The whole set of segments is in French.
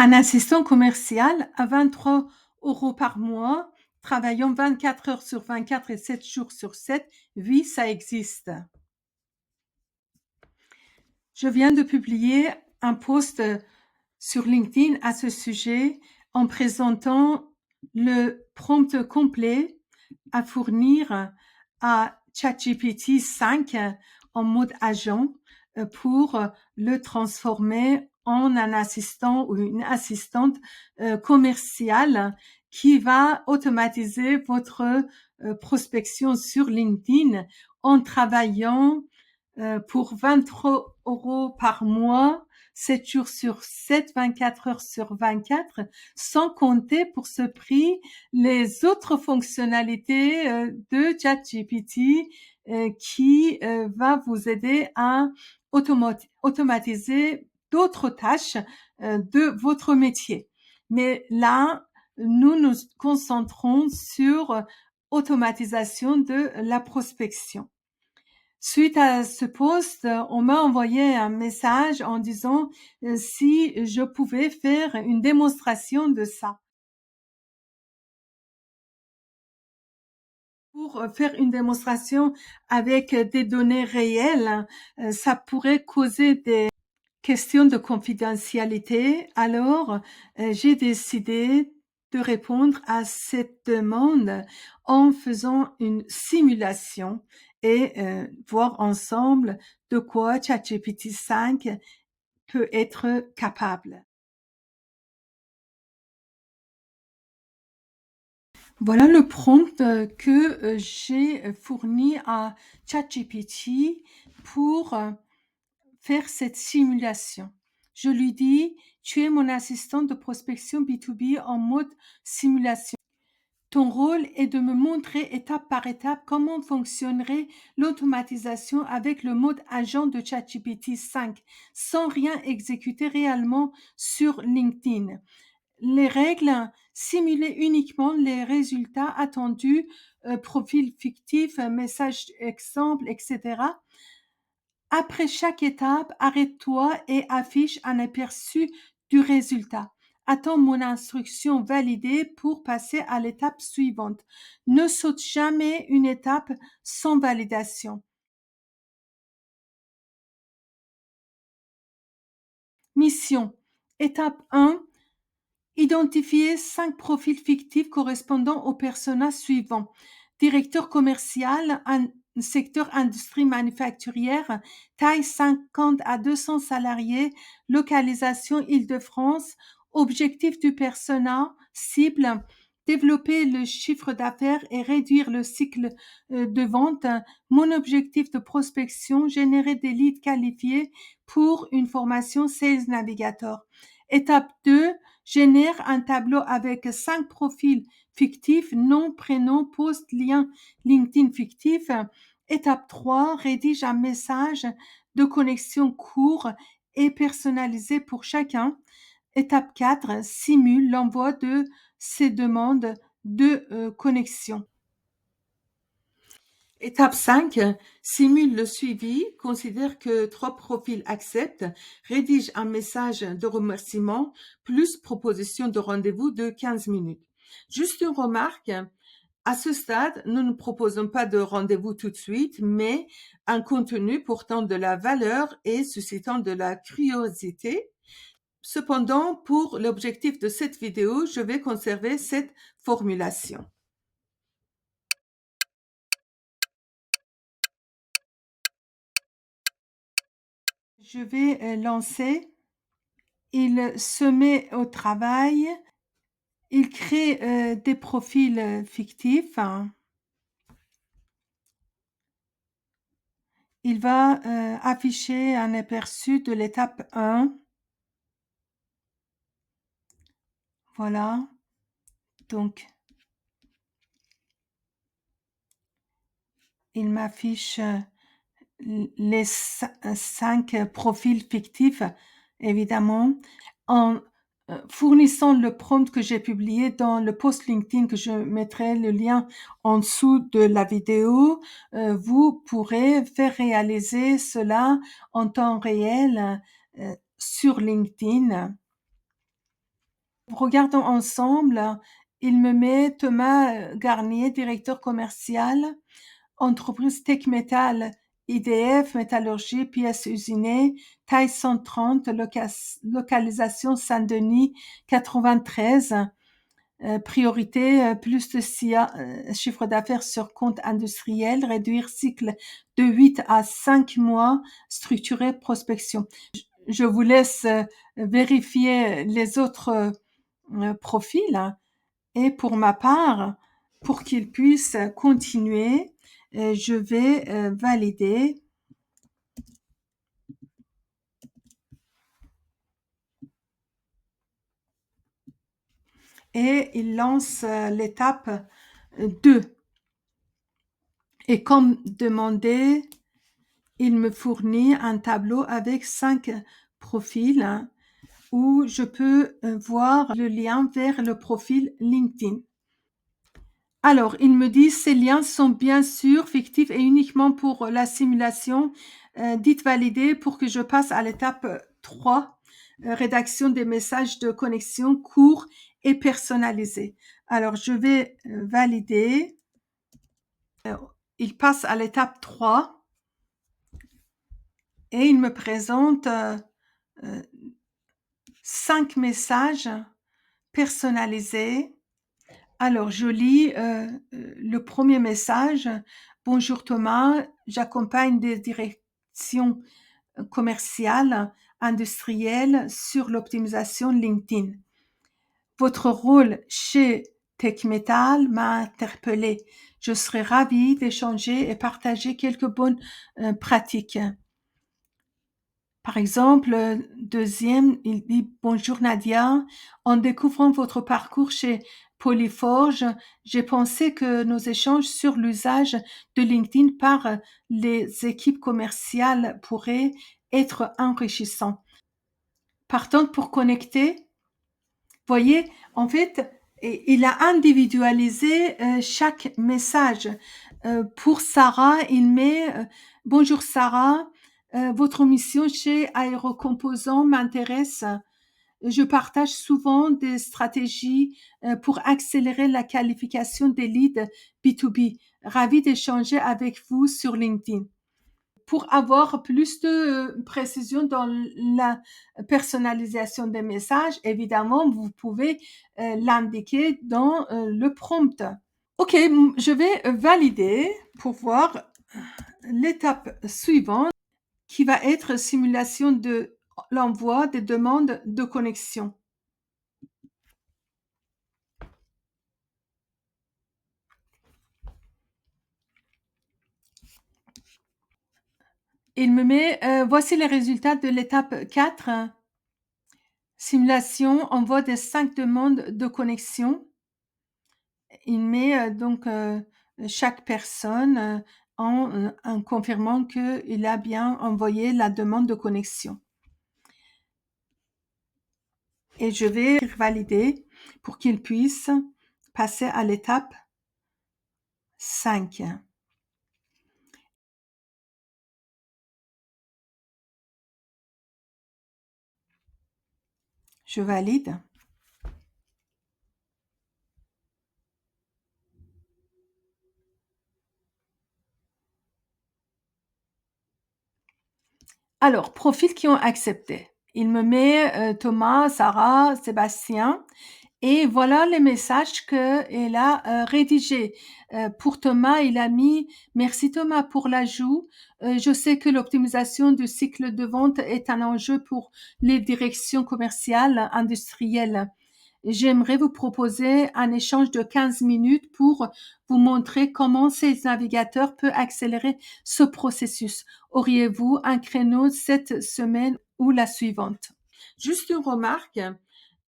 Un assistant commercial à 23 € par mois, travaillant 24 heures sur 24 et 7 jours sur 7. Oui, ça existe. Je viens de publier un post sur LinkedIn à ce sujet en présentant le prompt complet à fournir à ChatGPT 5 en mode agent pour le transformer en un assistant ou une assistante commerciale qui va automatiser votre prospection sur LinkedIn en travaillant pour 23 € par mois, 7 jours sur 7, 24 heures sur 24, sans compter pour ce prix les autres fonctionnalités de ChatGPT qui va vous aider à automatiser d'autres tâches de votre métier. Mais là, nous nous concentrons sur automatisation de la prospection. Suite à ce post, on m'a envoyé un message en disant si je pouvais faire une démonstration de ça. Pour faire une démonstration avec des données réelles, ça pourrait causer des questions de confidentialité. Alors, j'ai décidé de répondre à cette demande en faisant une simulation et voir ensemble de quoi ChatGPT 5 peut être capable. Voilà le prompt que j'ai fourni à ChatGPT pour faire cette simulation. Je lui dis, tu es mon assistante de prospection B2B en mode simulation. Ton rôle est de me montrer étape par étape comment fonctionnerait l'automatisation avec le mode agent de ChatGPT 5 sans rien exécuter réellement sur LinkedIn. Les règles, simuler uniquement les résultats attendus, profil fictif, message exemple, etc. Après chaque étape, arrête-toi et affiche un aperçu du résultat. Attends mon instruction validée pour passer à l'étape suivante. Ne saute jamais une étape sans validation. Mission. Étape 1. Identifier 5 profils fictifs correspondant aux personas suivants. Directeur commercial, secteur industrie manufacturière, taille 50 à 200 salariés, localisation Île-de-France, objectif du persona, cible, développer le chiffre d'affaires et réduire le cycle de vente. Mon objectif de prospection, générer des leads qualifiés pour une formation Sales Navigator. Étape 2, génère un tableau avec 5 profils fictifs, nom, prénom, post, lien LinkedIn fictif. Étape 3, rédige un message de connexion court et personnalisé pour chacun. Étape 4, simule l'envoi de ces demandes de connexion. Étape 5, simule le suivi, considère que 3 profils acceptent, rédige un message de remerciement plus proposition de rendez-vous de 15 minutes. Juste une remarque, à ce stade, nous ne proposons pas de rendez-vous tout de suite, mais un contenu portant de la valeur et suscitant de la curiosité. Cependant, pour l'objectif de cette vidéo, je vais conserver cette formulation. Je vais lancer. Il se met au travail. Il crée des profils fictifs. Il va afficher un aperçu de l'étape 1. Voilà. Donc, il m'affiche les 5 profils fictifs, évidemment, en fournissant le prompt que j'ai publié dans le post LinkedIn, que je mettrai le lien en dessous de la vidéo. Vous pourrez faire réaliser cela en temps réel sur LinkedIn. Regardons ensemble. Il me met Thomas Garnier, directeur commercial, entreprise Tech Metal, IDF, métallurgie, pièces usinées, taille 130, localisation Saint-Denis 93. Priorité, plus de chiffre d'affaires sur compte industriel, réduire cycle de 8 à 5 mois, structurer prospection. Je vous laisse vérifier les autres profils, hein. Et pour ma part, pour qu'ils puissent continuer, je vais valider. Et il lance l'étape 2. Et comme demandé, il me fournit un tableau avec 5 profils, hein, où je peux voir le lien vers le profil LinkedIn. Alors, il me dit ces liens sont bien sûr fictifs et uniquement pour la simulation. Dites valider pour que je passe à l'étape 3, rédaction des messages de connexion courts et personnalisés. Alors, je vais valider. Il passe à l'étape 3 et il me présente 5 messages personnalisés. Alors, je lis le premier message. Bonjour Thomas, j'accompagne des directions commerciales, industrielles sur l'optimisation LinkedIn. Votre rôle chez TechMetal m'a interpellé. Je serais ravie d'échanger et partager quelques bonnes pratiques. Par exemple, deuxième, il dit bonjour Nadia. En découvrant votre parcours chez Polyforge, j'ai pensé que nos échanges sur l'usage de LinkedIn par les équipes commerciales pourraient être enrichissants. Partante pour connecter, voyez, en fait, il a individualisé chaque message. Pour Sarah, il met bonjour Sarah, votre mission chez Aérocomposants m'intéresse. Je partage souvent des stratégies pour accélérer la qualification des leads B2B. Ravi d'échanger avec vous sur LinkedIn. Pour avoir plus de précision dans la personnalisation des messages, évidemment, vous pouvez l'indiquer dans le prompt. Ok, je vais valider pour voir l'étape suivante qui va être simulation de l'envoi des demandes de connexion. Il me met, voici les résultats de l'étape 4, simulation, envoi des 5 demandes de connexion. Il met donc chaque personne en confirmant qu'il a bien envoyé la demande de connexion. Et je vais valider pour qu'il puisse passer à l'étape 5. Je valide. Alors, profils qui ont accepté. Il me met Thomas, Sarah, Sébastien. Et voilà les messages qu'il a rédigés. Pour Thomas, il a mis « Merci Thomas pour l'ajout. Je sais que l'optimisation du cycle de vente est un enjeu pour les directions commerciales, industrielles. J'aimerais vous proposer un échange de 15 minutes pour vous montrer comment ces navigateurs peuvent accélérer ce processus. Auriez-vous un créneau cette semaine ou la suivante ?» Juste une remarque.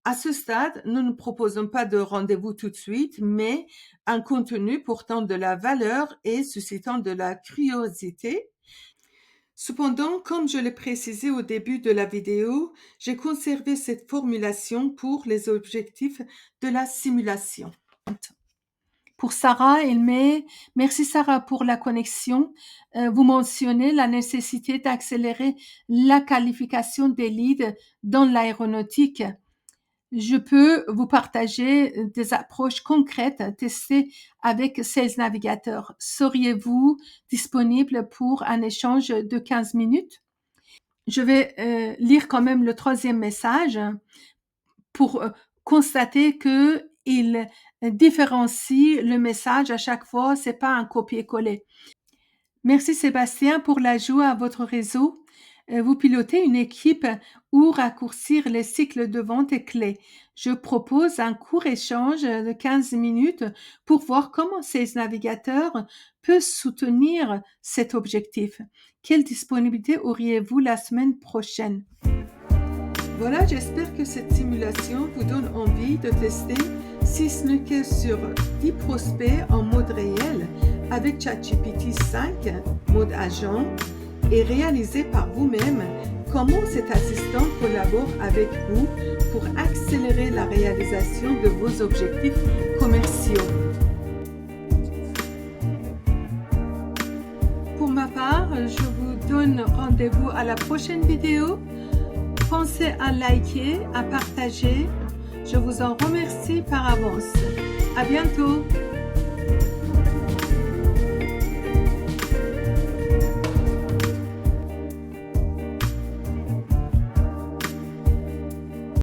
À ce stade, nous ne proposons pas de rendez-vous tout de suite, mais un contenu portant de la valeur et suscitant de la curiosité. Cependant, comme je l'ai précisé au début de la vidéo, j'ai conservé cette formulation pour les objectifs de la simulation. Pour Sarah, il met « Merci Sarah pour la connexion. Vous mentionnez la nécessité d'accélérer la qualification des leads dans l'aéronautique. je peux vous partager des approches concrètes testées avec Sales Navigator. Seriez-vous disponible pour un échange de 15 minutes? Je vais lire quand même le troisième message pour constater que il différencie le message à chaque fois, c'est pas un copier-coller. Merci Sébastien pour l'ajout à votre réseau. Vous pilotez une équipe où raccourcir les cycles de vente est clé. Je propose un court échange de 15 minutes pour voir comment Sales Navigator peut soutenir cet objectif. Quelle disponibilité auriez-vous la semaine prochaine? Voilà, j'espère que cette simulation vous donne envie de tester, si ce n'est que sur 10 prospects en mode réel avec ChatGPT 5, mode agent, et réaliser par vous-même comment cet assistant collabore avec vous pour accélérer la réalisation de vos objectifs commerciaux. Pour ma part, je vous donne rendez-vous à la prochaine vidéo. Pensez à liker, à partager. Je vous en remercie par avance. À bientôt.